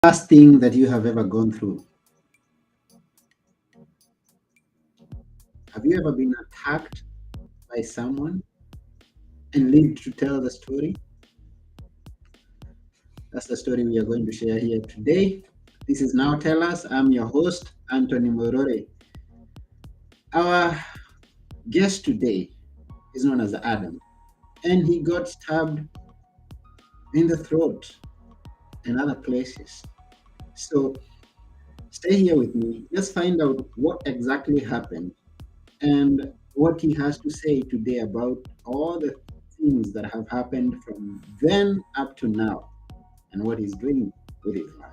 Last thing that you have ever gone through? Have you ever been attacked by someone and lived to tell the story? That's the story we are going to share here today. This is Now Tell Us. I'm your host, Anthony Morore. Our guest today is known as Adam, and he got stabbed in the throat and other places. So stay here with me. Let's find out what exactly happened and what he has to say today about all the things that have happened from then up to now and what he's doing with his life.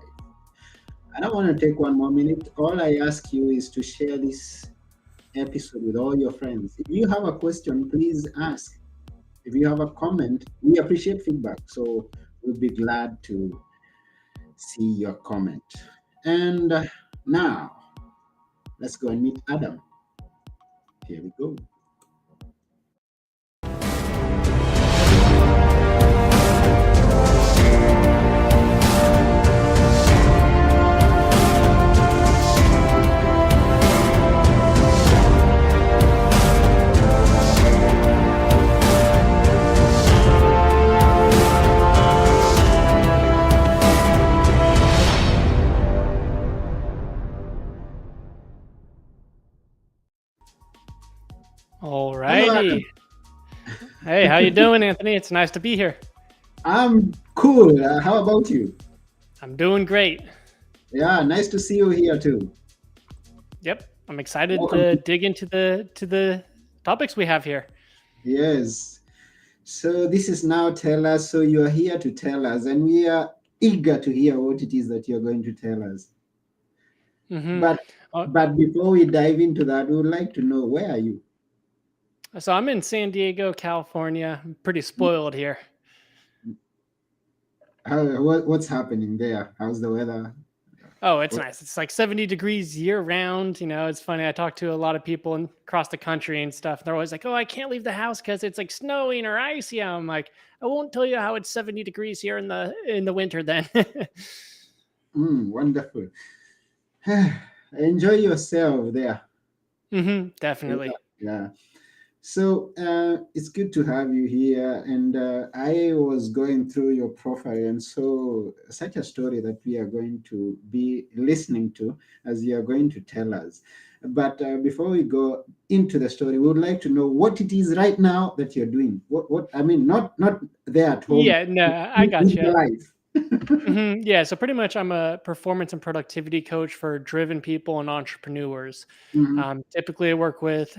I don't want to take one more minute. All I ask you is to share this episode with all your friends. If you have a question, please ask. If you have a comment, we appreciate feedback. So we'll be glad to see your comment. And now, let's go and meet Adam. Here we go. All Hello, righty. Adam. Hey, how you doing, Anthony? It's nice to be here. I'm cool. How about you? I'm doing great. Yeah, nice to see you here too. Yep, I'm excited Welcome. to dig into the topics we have here. Yes. So this is Now Tell Us. So you are here to tell us, and we are eager to hear what it is that you're going to tell us. hmm But but before we dive into that, we would like to know, where are you? so I'm in San Diego, California. I'm pretty spoiled here. What's happening there? How's the weather? Oh, it's What? nice. It's like 70 degrees year round. It's funny. I talk to a lot of people across the country and stuff. They're always like, "Oh, I can't leave the house because it's like snowing or icy." I'm like, "I won't tell you how it's 70 degrees here in the winter then." Wonderful. Enjoy yourself there. Definitely. Yeah. So it's good to have you here. And I was going through your profile and saw such a story that we are going to be listening to as you are going to tell us. But before we go into the story, we would like to know what it is right now that you're doing. What I mean, not there at home, Yeah, no, I in got the you. life. Yeah, so pretty much I'm a performance and productivity coach for driven people and entrepreneurs. Mhm. Typically, I work with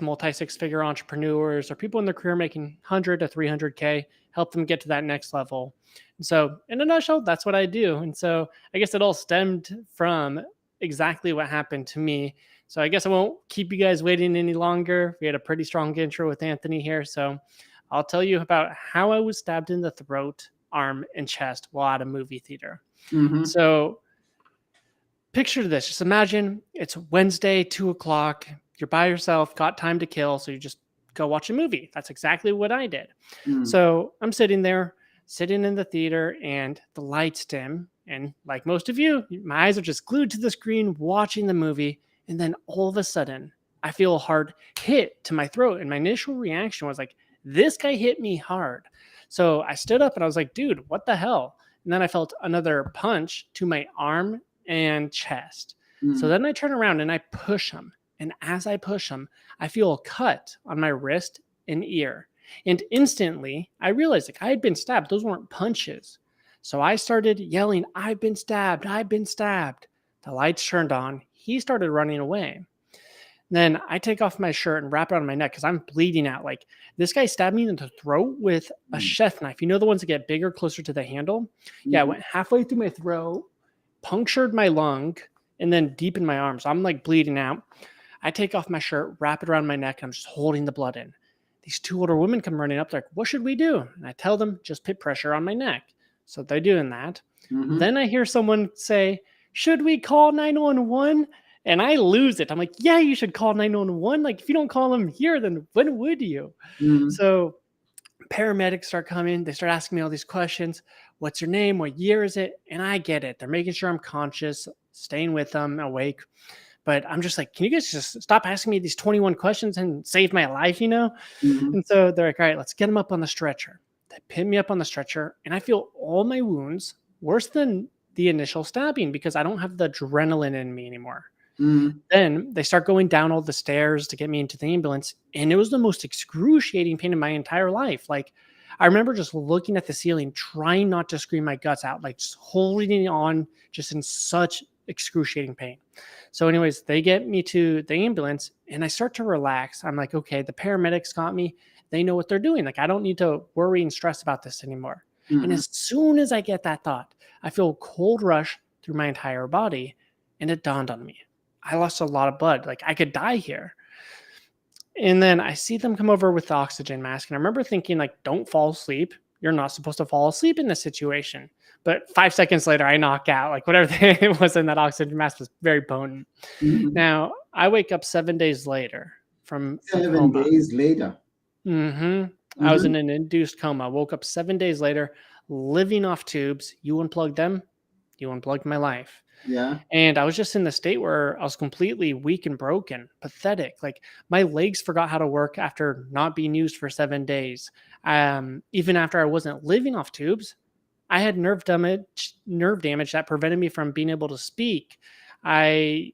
multi six figure entrepreneurs or people in their career making 100 to 300K, help them get to that next level. And so, in a nutshell, that's what I do. And so, I guess it all stemmed from exactly what happened to me. So, I guess I won't keep you guys waiting any longer. We had a pretty strong intro with Anthony here. So, I'll tell you about how I was stabbed in the throat, arm, and chest while at a movie theater. Mhm. So picture this. Just imagine it's Wednesday, 2 o'clock. You're by yourself, got time to kill. So you just go watch a movie. That's exactly what I did. Mm. So I'm sitting there, sitting in the theater, and the lights dim. And like most of you, my eyes are just glued to the screen watching the movie. And then all of a sudden, I feel a hard hit to my throat. And my initial reaction was like, this guy hit me hard. So I stood up and I was like, dude, what the hell? And then I felt another punch to my arm and chest. So Mm. then I turn around and I push him. And as I push him, I feel a cut on my wrist and ear. And instantly, I realized like I had been stabbed. Those weren't punches. So I started yelling, I've been stabbed. I've been stabbed. The lights turned on. He started running away. Then I take off my shirt and wrap it on my neck because I'm bleeding out. Like this guy stabbed me in the throat with a Mm. chef knife. You know the ones that get bigger, closer to the handle? Yeah, it Mhm. went halfway through my throat, punctured my lung, and then deep in my arm. So I'm like bleeding out. I take off my shirt, wrap it around my neck, and I'm just holding the blood in. These two older women come running up. They're like, what should we do? And I tell them, just put pressure on my neck. So they're doing that. Mhm. Then I hear someone say, should we call 911? And I lose it. I'm like, yeah, you should call 911. Like, if you don't call them here, then when would you? Mhm. So paramedics start coming. They start asking me all these questions. what's your name? What year is it? And I get it. They're making sure I'm conscious, staying with them, awake. But I'm just like, can you guys just stop asking me these 21 questions and save my life, you know? Mm-hmm. And so they're like, all right, let's get him up on the stretcher. They pin me up on the stretcher, and I feel all my wounds worse than the initial stabbing because I don't have the adrenaline in me anymore. Mm-hmm. Then they start going down all the stairs to get me into the ambulance, and it was the most excruciating pain in my entire life. Like, I remember just looking at the ceiling, trying not to scream my guts out, like just holding on, just in such excruciating pain. So, anyways, they get me to the ambulance, and I start to relax. I'm like, okay, the paramedics got me. They know what they're doing. Like, I don't need to worry and stress about this anymore. And Mm-hmm. as soon as I get that thought, I feel a cold rush through my entire body, and it dawned on me. I lost a lot of blood. Like, I could die here. And then I see them come over with the oxygen mask. And I remember thinking, like, don't fall asleep. You're not supposed to fall asleep in this situation. But 5 seconds later, I knock out. Like, whatever it was in that oxygen mask was very potent. Mm-hmm. Now, I wake up 7 days later from a 7 coma. days later. I was Mm-hmm. in an induced coma. Woke up 7 days later, living off tubes. You unplugged them, you unplugged my life. Yeah. And I was just in the state where I was completely weak and broken, pathetic. Like, my legs forgot how to work after not being used for 7 days. Even after I wasn't living off tubes, I had nerve damage that prevented me from being able to speak. I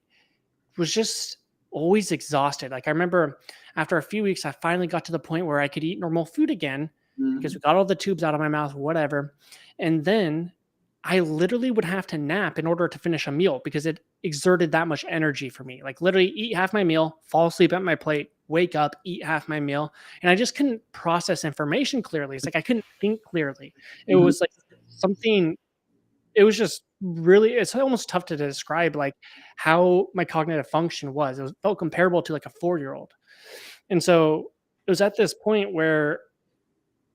was just always exhausted. Like, I remember after a few weeks, I finally got to the point where I could eat normal food again because Mm-hmm. we got all the tubes out of my mouth, whatever. And then I literally would have to nap in order to finish a meal because it exerted that much energy for me. Like, literally eat half my meal, fall asleep at my plate, wake up, eat half my meal. And I just couldn't process information clearly. It's like I couldn't think clearly. It Mm-hmm. was like something, it was just really, it's almost tough to describe like how my cognitive function was. Felt comparable to like a 4-year old. And so it was at this point where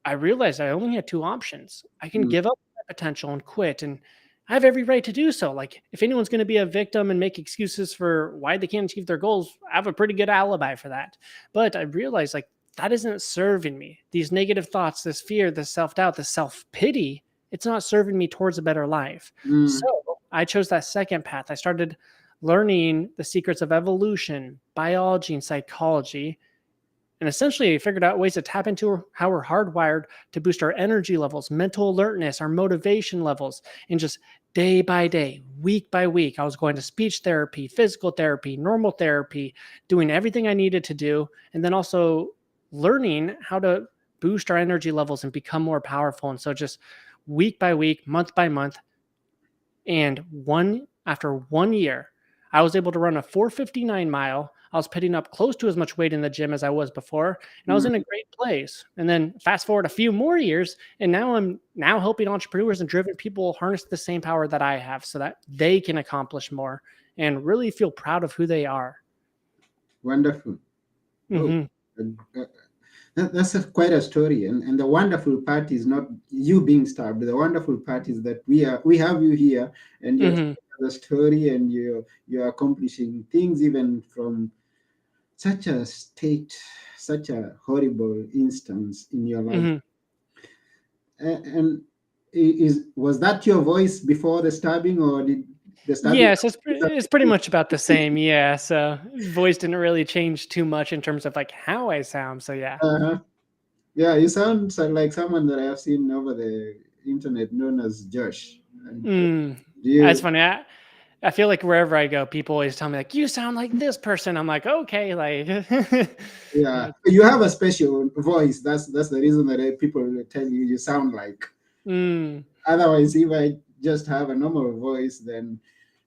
I realized I only had two options. I can give up my potential and quit, and I have every right to do so. Like, if anyone's going to be a victim and make excuses for why they can't achieve their goals, I have a pretty good alibi for that. But I realized, like, that isn't serving me. These negative thoughts, this fear, this self doubt, this self pity, it's not serving me towards a better life. Mm-hmm. So I chose that second path. I started learning the secrets of evolution, biology, and psychology, and essentially figured out ways to tap into how we're hardwired to boost our energy levels, mental alertness, our motivation levels. And just day by day, week by week, I was going to speech therapy, physical therapy, normal therapy, doing everything I needed to do. And then also learning how to boost our energy levels and become more powerful. And so just week by week, month by month, and after 1 year, I was able to run a 4:59 mile. I was putting up close to as much weight in the gym as I was before, and I was in a great place. And then fast forward a few more years, and now I'm helping entrepreneurs and driven people harness the same power that I have so that they can accomplish more and really feel proud of who they are. Wonderful. Oh, Hmm. uh, that's quite a story, and the wonderful part is not you being stabbed. The wonderful part is that we have you here, and you're Hmm. telling the story, and you're accomplishing things even from such a state, such a horrible instance in your life. Hmm. And is was that your voice before the stabbing, or did the stabbing? Yes, it's pretty much about the same. Yeah, so voice didn't really change too much in terms of like how I sound. So yeah. Uh, yeah, you sound like someone that I have seen over the internet, known as Josh. And Mm, do that's you? funny. I feel like wherever I go, people always tell me like, "You sound like this person." I'm like, "Okay," like, Yeah, yeah. you have a special voice. That's the reason that people will tell you you sound like. Mm, Otherwise, if I just have a normal voice, then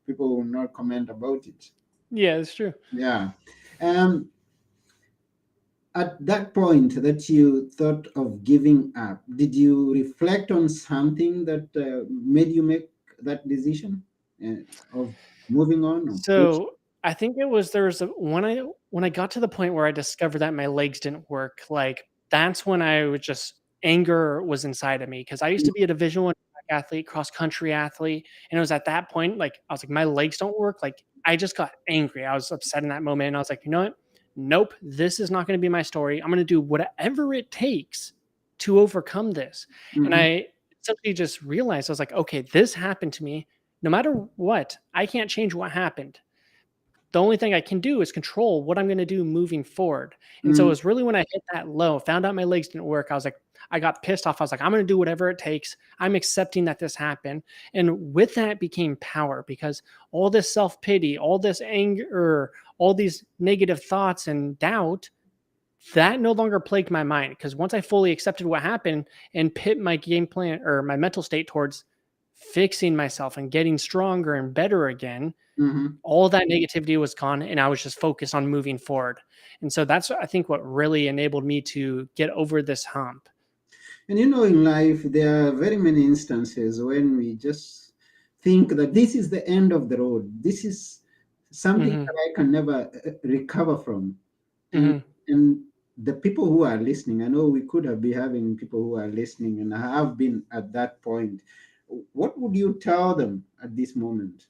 people will not comment about it. yeah, it's true. Yeah. Um, at that point that you thought of giving up, did you reflect on something that made you make that decision uh, of moving on or quit? So I think it was there was a, when I got to the point where I discovered that my legs didn't work, like that's when I was just anger was inside of me because I used to be a Division 1 track athlete, cross country athlete, and it was at that point like I was like my legs don't work. Like I just got angry. I was upset in that moment, and I was like, you know what? Nope, this is not going to be my story. I'm going to do whatever it takes to overcome this. And Mm-hmm. essentially just realized I was like, okay, this happened to me. No matter what, I can't change what happened. The only thing I can do is control what I'm going to do moving forward. And so it Mm, was really when I hit that low, found out my legs didn't work. I was like, I got pissed off. I was like, I'm going to do whatever it takes. I'm accepting that this happened. And with that became power because all this self pity, all this anger, all these negative thoughts and doubt, that no longer plagued my mind. Because once I fully accepted what happened and put my game plan or my mental state towards fixing myself and getting stronger and better again, mhm. all that negativity was gone and I was just focused on moving forward. And so that's I think what really enabled me to get over this hump. And in life, there are very many instances when we just think that this is the end of the road. This is something Mhm. that I can never recover from. And Mhm. and the people who are listening, I know we could have been having people who are listening and have been at that point. What would you tell them at this moment?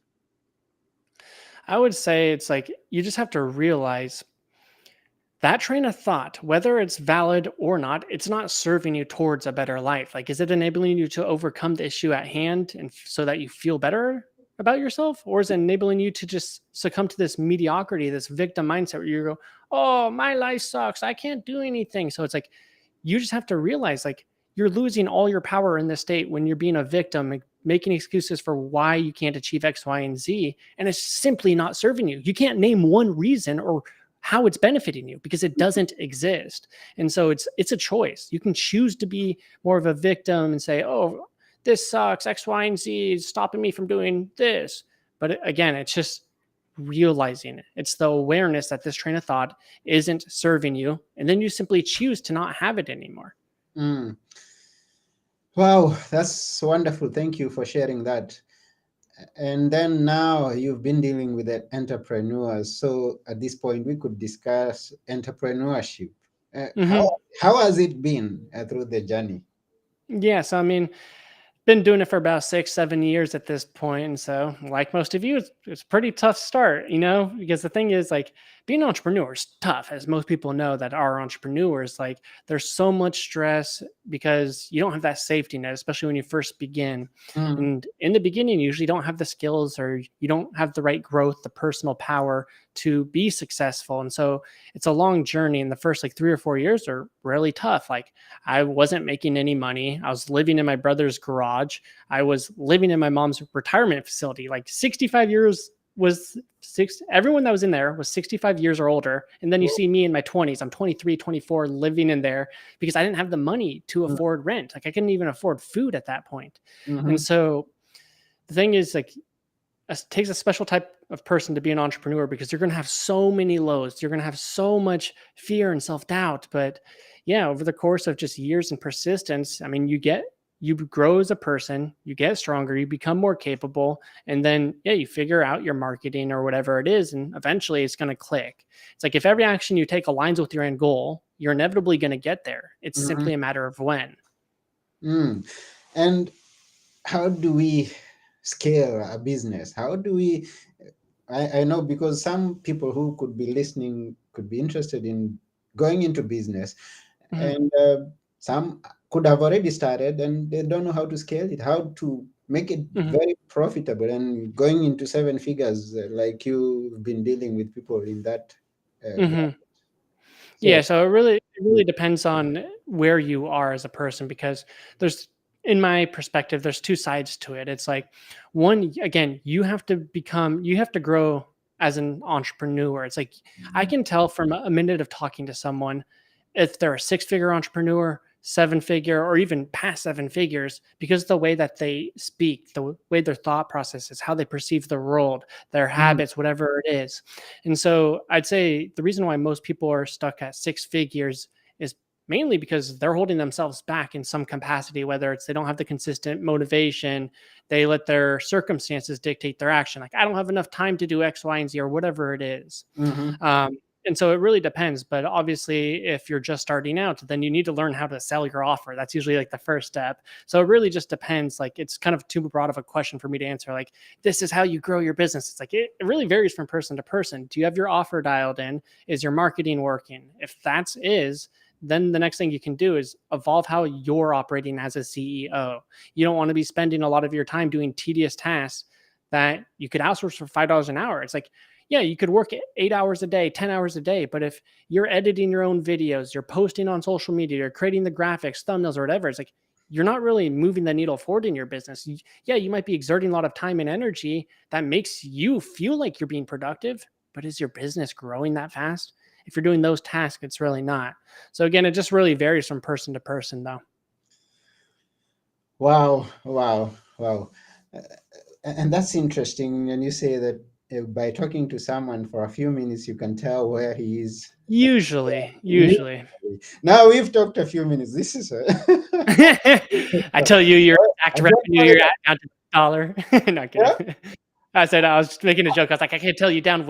I would say it's like you just have to realize that train of thought, whether it's valid or not, it's not serving you towards a better life. Like, is it enabling you to overcome the issue at hand and so that you feel better about yourself? Or is it enabling you to just succumb to this mediocrity, this victim mindset where you go, oh, my life sucks. I can't do anything. So it's like, you just have to realize like you're losing all your power in this state when you're being a victim and making excuses for why you can't achieve X, Y, and Z. And it's simply not serving you. You can't name one reason or how it's benefiting you because it doesn't exist. And so it's a choice. You can choose to be more of a victim and say, "Oh, this sucks. X, Y, and Z is stopping me from doing this." But again, it's just realizing it. It's the awareness that this train of thought isn't serving you, and then you simply choose to not have it anymore. Mm. Wow, that's wonderful. Thank you for sharing that. And then now you've been dealing with the entrepreneurs. So at this point, we could discuss entrepreneurship. Uh, how Hmm. how has it been through the journey? Yeah, so I mean, been doing it for about 6, 7 years at this point. And so, like most of you, it's a pretty tough start, because the thing is, like, being an entrepreneur is tough, as most people know that are entrepreneurs. Like, there's so much stress because you don't have that safety net, especially when you first begin. Mm, And in the beginning, you usually don't have the skills or you don't have the right growth, the personal power to be successful. And so, it's a long journey. And the first like 3 or 4 years are really tough. Like, I wasn't making any money. I was living in my brother's garage. I was living in my mom's retirement facility. Like 65 years was six. Everyone that was in there was 65 years or older. And then you see me in my 20s. I'm 23, 24, living in there because I didn't have the money to mm, afford rent. Like I couldn't even afford food at that point. And mhm, so the thing is, like, it takes a special type of person to be an entrepreneur because you're going to have so many lows. You're going to have so much fear and self doubt. But yeah, over the course of just years and persistence, I mean, you grow as a person, you get stronger, you become more capable, and then, yeah, you figure out your marketing or whatever it is. And eventually it's going to click. It's like if every action you take aligns with your end goal, you're inevitably going to get there. It's mhm, simply a matter of when. mm. And how do we scale a business? How do we? I know because some people who could be listening could be interested in going into business, Mhm. and some could have already started and they don't know how to scale it, how to make it Mhm. very profitable and going into seven figures, like you've been dealing with people in that Mhm. Yeah, so. so it really depends on where you are as a person because there's in my perspective, there's two sides to it. It's like one, again, you have to grow as an entrepreneur. It's like I can tell from a minute of talking to someone if they're a six-figure entrepreneur, seven figure, or even past seven figures, because the way that they speak, the way their thought process is, how they perceive the world, their Mm, habits, whatever it is. And so I'd say the reason why most people are stuck at six figures is mainly because they're holding themselves back in some capacity, whether it's they don't have the consistent motivation, they let their circumstances dictate their action. Like, I don't have enough time to do X, Y, and Z, or whatever it is. mhm, Um, and so it really depends. But obviously, if you're just starting out, then you need to learn how to sell your offer. That's usually like the first step. So it really just depends. Like, it's kind of too broad of a question for me to answer. Like, this is how you grow your business. It's like it really varies from person to person. Do you have your offer dialed in? Is your marketing working? If that's is, then the next thing you can do is evolve how you're operating as a CEO. You don't want to be spending a lot of your time doing tedious tasks that you could outsource for $5 an hour. It's like, yeah, you could work 8 hours a day, 10 hours a day. But if you're editing your own videos, you're posting on social media, you're creating the graphics, thumbnails, or whatever, it's like, you're not really moving the needle forward in your business. Yeah, you might be exerting a lot of time and energy that makes you feel like you're being productive, but is your business growing that fast? If you're doing those tasks, it's really not. So again, it just really varies from person to person, though. Wow. And that's interesting. And you say that by talking to someone for a few minutes, you can tell where he is. Usually. Now we've talked a few minutes. This is I tell you, your exact I revenue, you're at down to dollar. Not yeah? kidding. I was making a joke. I was like, I can't tell you down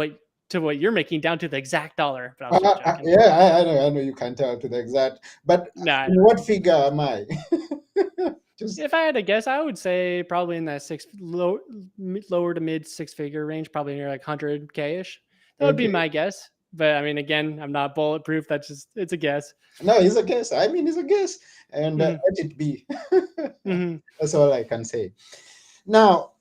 to what you're making down to the exact dollar. But I was just joking. Yeah, I know you can't tell to the exact, but Nah, what figure am I? if I had to guess, I would say probably in that lower to mid six-figure range, probably near like 100K ish. That would be my guess. But I mean, again, I'm not bulletproof. It's a guess. No, it's a guess. I mean, it's a guess, and let it be. That's all I can say. Now,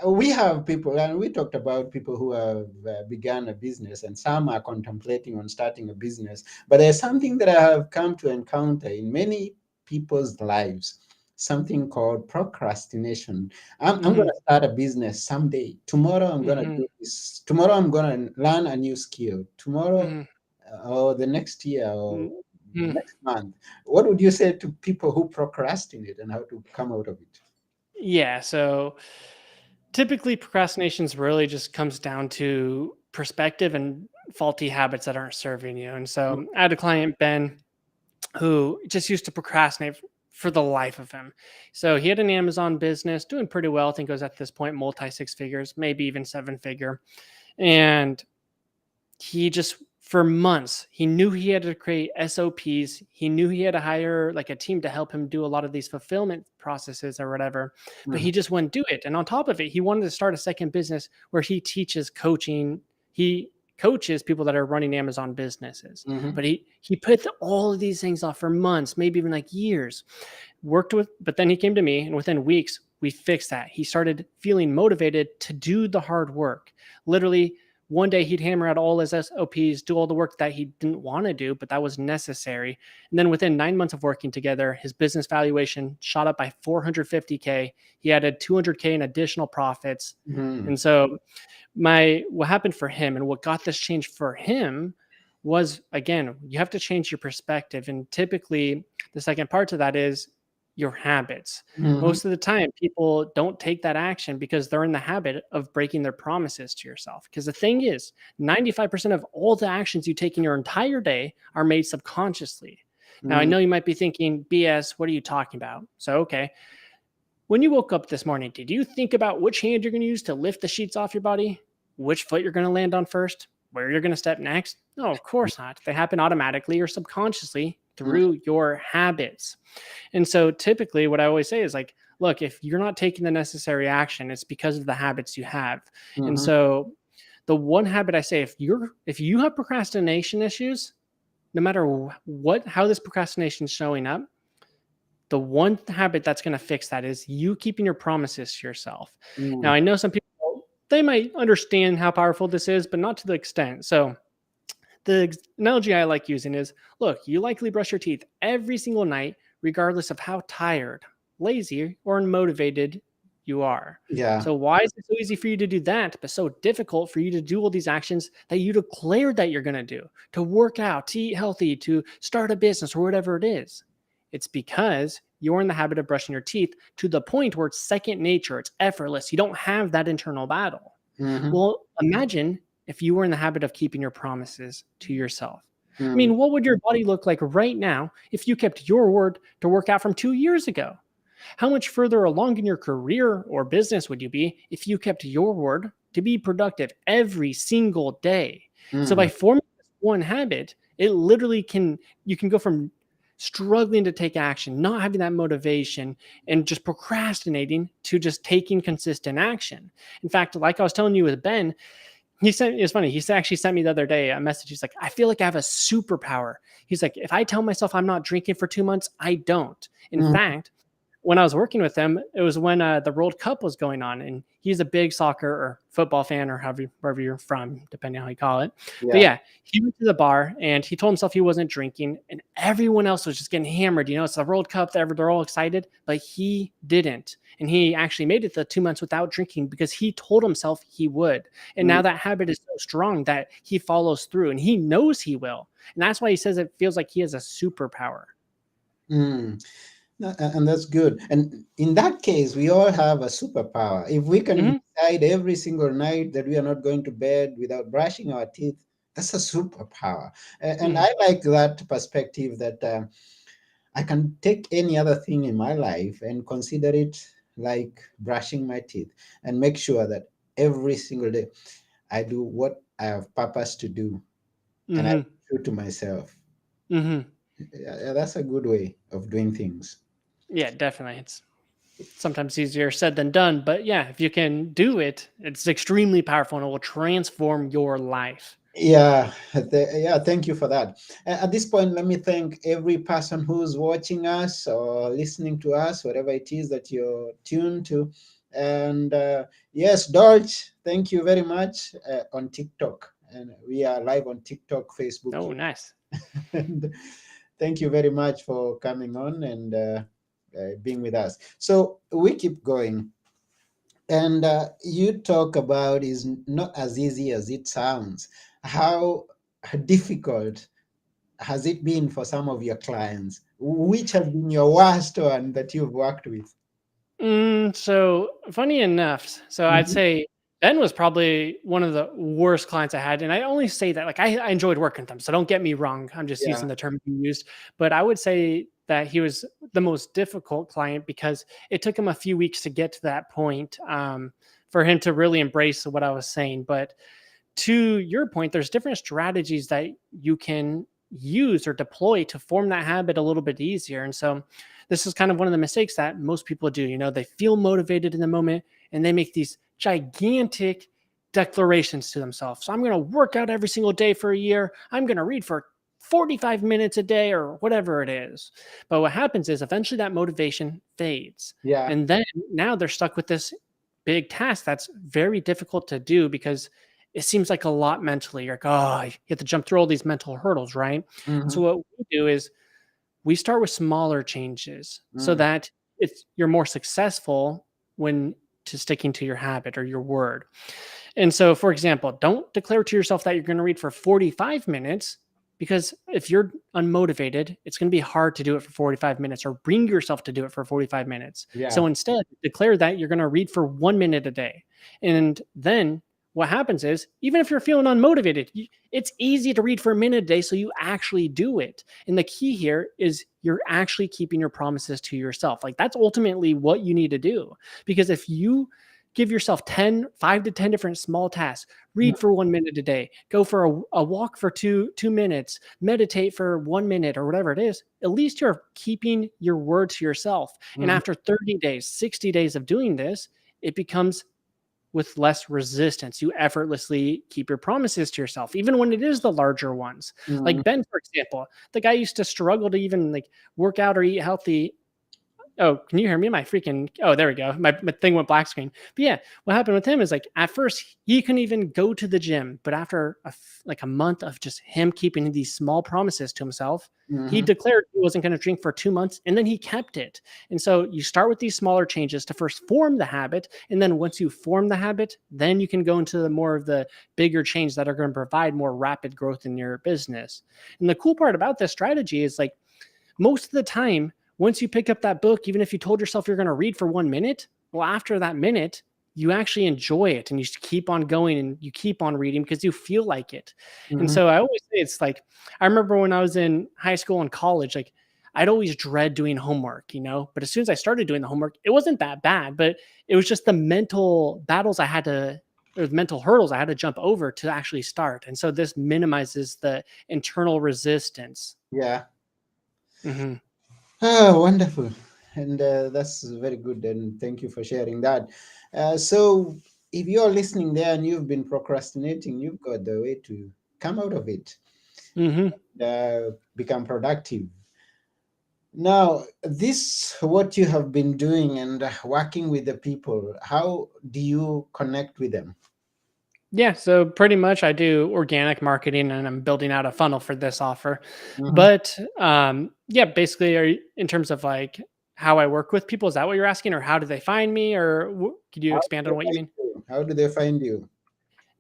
we have people, and we talked about people who have begun a business, and some are contemplating on starting a business. But there's something that I have come to encounter in many people's lives, something called procrastination. I'm going to start a business someday. Tomorrow I'm going to do this. Tomorrow I'm going to learn a new skill. Tomorrow or the next year or next month. What would you say to people who procrastinate and how to come out of it? Yeah, so typically procrastination really just comes down to perspective and faulty habits that aren't serving you. And so I had a client, Ben, who just used to procrastinate for the life of him. So he had an Amazon business doing pretty well. I think it was at this point multi six figures, maybe even seven figure. And he just, for months, he knew he had to create SOPs. He knew he had to hire like a team to help him do a lot of these fulfillment processes or whatever, but he just wouldn't do it. And on top of it, he wanted to start a second business where he teaches coaching. He coaches people that are running Amazon businesses, but he put all of these things off for months, maybe even like years, but then he came to me, and within weeks, we fixed that. He started feeling motivated to do the hard work. Literally, one day he'd hammer out all his SOPs, do all the work that he didn't want to do, but that was necessary. And then within 9 months of working together, his business valuation shot up by 450K. He added 200K in additional profits. And so what happened for him and what got this change for him was, again, you have to change your perspective. And typically the second part to that is your habits. Most of the time, people don't take that action because they're in the habit of breaking their promises to yourself. Because the thing is, 95% of all the actions you take in your entire day are made subconsciously. Now, I know you might be thinking, BS, what are you talking about? So, okay. When you woke up this morning, did you think about which hand you're going to use to lift the sheets off your body? Which foot you're going to land on first? Where you're going to step next? No, of course not. They happen automatically or subconsciously through your habits. And so typically what I always say is like, look, if you're not taking the necessary action, it's because of the habits you have. And so the one habit I say, if you have procrastination issues, no matter how this procrastination is showing up, the one habit that's going to fix that is you keeping your promises to yourself. Now, I know some people, they might understand how powerful this is, but not to the extent. So the analogy I like using is, look, you likely brush your teeth every single night, regardless of how tired, lazy, or unmotivated you are. Yeah. So why is it so easy for you to do that, but so difficult for you to do all these actions that you declared that you're going to do, to work out, to eat healthy, to start a business, or whatever it is? It's because you're in the habit of brushing your teeth to the point where it's second nature. It's effortless. You don't have that internal battle. Well, imagine if you were in the habit of keeping your promises to yourself. I mean, what would your body look like right now if you kept your word to work out from 2 years ago? How much further along in your career or business would you be if you kept your word to be productive every single day? So by forming this one habit, it literally you can go from struggling to take action, not having that motivation, and just procrastinating to just taking consistent action. In fact, like I was telling you with Ben, he sent, it's funny, actually sent me the other day a message. He's like, I feel like I have a superpower. He's like, if I tell myself I'm not drinking for 2 months, I don't. In Mm, fact, when I was working with him, it was when the World Cup was going on, and he's a big soccer or football fan, or however wherever you're from, depending on how you call it. But yeah. yeah, he went to the bar and he told himself he wasn't drinking, and everyone else was just getting hammered. It's the World Cup; they're all excited, but he didn't, and he actually made it the 2 months without drinking because he told himself he would. And Mm, now that habit is so strong that he follows through, and he knows he will, and that's why he says it feels like he has a superpower. mm. And that's good. And in that case, we all have a superpower. If we can Hmm. decide every single night that we are not going to bed without brushing our teeth, that's a superpower. And I like that perspective that I can take any other thing in my life and consider it like brushing my teeth and make sure that every single day I do what I have purpose to do and I Hmm. true to myself. Hmm. Yeah, that's a good way of doing things. Yeah, definitely. It's sometimes easier said than done, but yeah, if you can do it, it's extremely powerful and it will transform your life. Yeah, yeah, thank you for that. At this point, let me thank every person who's watching us or listening to us, whatever it is that you're tuned to. And yes, Dolch, thank you very much on TikTok. And we are live on TikTok, Facebook. Oh, nice. And thank you very much for coming on and being with us. So we keep going. And you talk about is not as easy as it sounds. How difficult has it been for some of your clients? Which has been your worst one that you've worked with? So funny enough, so I'd Mhm. say Ben was probably one of the worst clients I had, and I only say that like I enjoyed working with him. So don't get me wrong, I'm just Yeah, using the term you used, but I would say that he was the most difficult client because it took him a few weeks to get to that point for him to really embrace what I was saying. But to your point, there's different strategies that you can use or deploy to form that habit a little bit easier. And so this is kind of one of the mistakes that most people do. They feel motivated in the moment and they make these gigantic declarations to themselves. So I'm going to work out every single day for a year. I'm going to read for 45 minutes a day or whatever it is. But what happens is eventually that motivation fades. yeah. And then now they're stuck with this big task that's very difficult to do because it seems like a lot mentally. You're like, oh, you have to jump through all these mental hurdles, right? So Hmm. what we do is we start with smaller changes so Mm, that you're more successful when to sticking to your habit or your word. And so, for example, don't declare to yourself that you're going to read for 45 minutes because if you're unmotivated, it's going to be hard to do it for 45 minutes or bring yourself to do it for 45 minutes. yeah. So instead, declare that you're going to read for 1 minute a day. And then what happens is, even if you're feeling unmotivated, it's easy to read for a minute a day. So you actually do it. And the key here is you're actually keeping your promises to yourself. Like that's ultimately what you need to do. Because if you give yourself 5 to 10 different small tasks, Mm, read for 1 minute a day, go for a walk for 2 minutes, meditate for 1 minute or whatever it is, at least you're keeping your word to yourself. And mhm, after 30 days, 60 days of doing this, it becomes with less resistance. You effortlessly keep your promises to yourself, even when it is the larger ones. mm. Like Ben, for example, the guy used to struggle to even like work out or eat healthy. Oh, can you hear me? My freaking there we go. My thing went black screen. But yeah, what happened with him is like at first he couldn't even go to the gym, but after like a month of just him keeping these small promises to himself, he Mhm. declared he wasn't going to drink for 2 months, and then he kept it. And so you start with these smaller changes to first form the habit, and then once you form the habit, then you can go into the more of the bigger change that are going to provide more rapid growth in your business. And the cool part about this strategy is like most of the time, once you pick up that book, even if you told yourself you're going to read for 1 minute, well, after that minute, you actually enjoy it and you keep on going and you keep on reading because you feel like it. And Mhm. so I always say it's like, I remember when I was in high school and college, like I'd always dread doing homework, but as soon as I started doing the homework, it wasn't that bad, but it was just the mental battles I had to, or the mental hurdles I had to jump over to actually start. And so this minimizes the internal resistance. Yeah. Mhm. Ah, wonderful. And that's very good. And thank you for sharing that. So, if you're listening there and you've been procrastinating, you've got the way to come out of it, Mm-hmm. become productive. Now, this what you have been doing and working with the people. How do you connect with them? Yeah, so pretty much I do organic marketing and I'm building out a funnel for this offer. Mhm. But yeah, basically in terms of like how I work with people, is that what you're asking, or how do they find me, or could you How do expand they on what you find mean? you? How do they find you?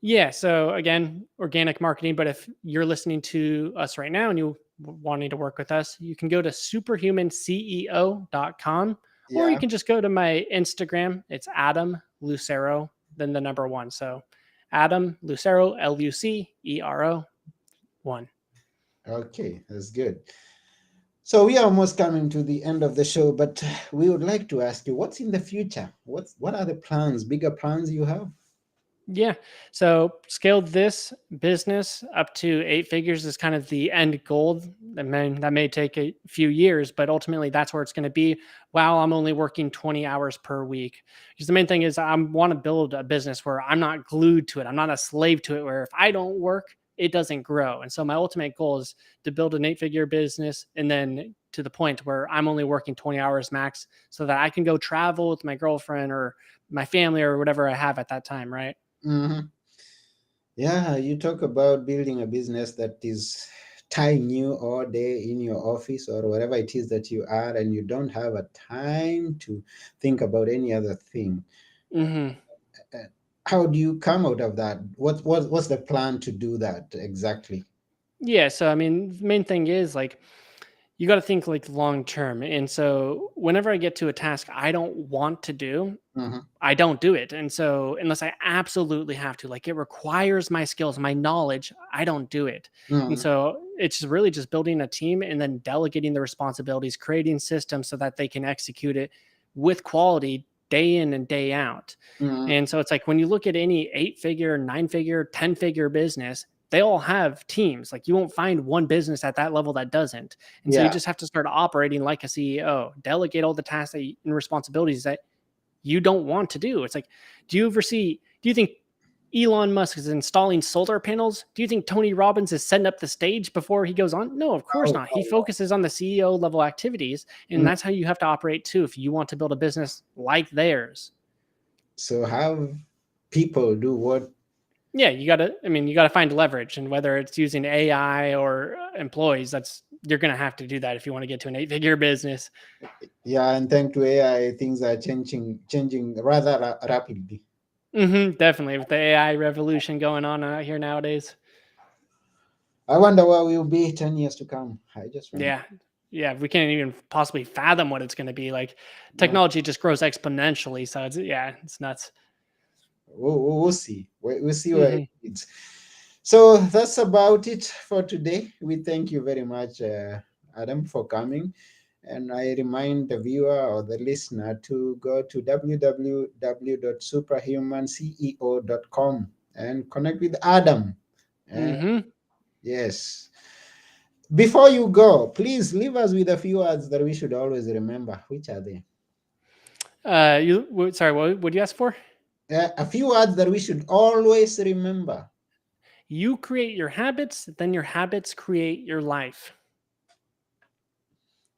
Yeah, so again, organic marketing, but if you're listening to us right now and you wanting to work with us, you can go to superhumanceo.com, or you Yeah. can just go to my Instagram. It's Adam Lucero, then the number one. So Adam Lucero, Lucero, one. Okay, that's good. So we are almost coming to the end of the show, but we would like to ask you, what's in the future? What are the plans, bigger plans you have? Yeah. So scaled this business up to 8 figures is kind of the end goal. That may take a few years, but ultimately that's where it's going to be while I'm only working 20 hours per week. Because the main thing is I want to build a business where I'm not glued to it. I'm not a slave to it, where if I don't work, it doesn't grow. And so my ultimate goal is to build an 8 figure business and then to the point where I'm only working 20 hours max so that I can go travel with my girlfriend or my family or whatever I have at that time. Right. Hmm. Yeah, you talk about building a business that is tying you all day in your office or wherever it is that you are, and you don't have a time to think about any other thing. Hmm. Uh, How do you come out of that? What's the plan to do that exactly? Yeah. So, I mean, the main thing is like, you got to think like long term. And so, whenever I get to a task I don't want to do, Hmm. I don't do it. And so, unless I absolutely have to, like it requires my skills, my knowledge, I don't do it. And Hmm. so, it's really just building a team and then delegating the responsibilities, creating systems so that they can execute it with quality day in and day out. Hmm. And so, it's like when you look at any 8 figure, 9 figure, 10 figure business, they all have teams. Like you won't find one business at that level that doesn't. And so you Yeah. just have to start operating like a CEO, delegate all the tasks and responsibilities that you don't want to do. It's like, do you think Elon Musk is installing solar panels? Do you think Tony Robbins is setting up the stage before he goes on? No, of course Oh, not. He oh, oh. focuses on the CEO level activities. And Mm. that's how you have to operate too if you want to build a business like theirs. So have people do what? Yeah, you got to find leverage. And whether it's using AI or employees, you're going to have to do that if you want to get to an 8 figure business. Yeah, and thanks to AI, things are changing rather rapidly. Definitely with the AI revolution going on out here nowadays. I wonder where we'll be 10 years to come. I just wonder. Yeah. Yeah. We can't even possibly fathom what it's going to be. Like Uh, technology just grows exponentially. So it's nuts. we'll see. We'll see where it Hmm. leads. So that's about it for today. We thank you very much, Adam, for coming. And I remind the viewer or the listener to go to www.superhumanceo.com and connect with Adam. And Hmm. yes, before you go, please leave us with a few words that we should always remember. Which are they? Sorry, what would you ask for? A few words that we should always remember. You create your habits, then your habits create your life.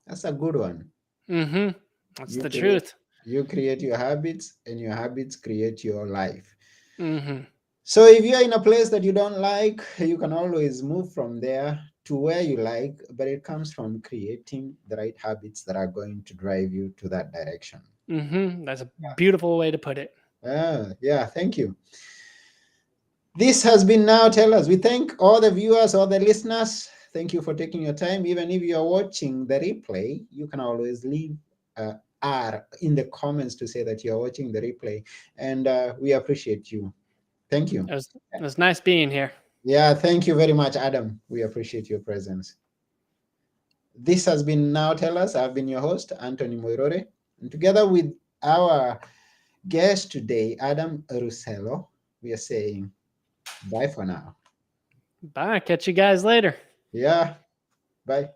That's a good one. Hmm. That's You the create, truth. you create your habits, and your habits create your life. Hmm. So if you're in a place that you don't like, you can always move from there to where you like, but it comes from creating the right habits that are going to drive you to that direction. That's a beautiful way to put it. Yeah, thank you. This has been Now Tell Us. We thank all the viewers, all the listeners. Thank you for taking your time. Even if you're watching the replay, you can always leave R in the comments to say that you're watching the replay. And we appreciate you. Thank you. It was nice being here. Yeah, thank you very much, Adam. We appreciate your presence. This has been Now Tell Us. I've been your host, Anthony Moirore. And together with our guest today, Adam Russello, we are saying bye for now. Bye. Catch you guys later. Yeah, bye.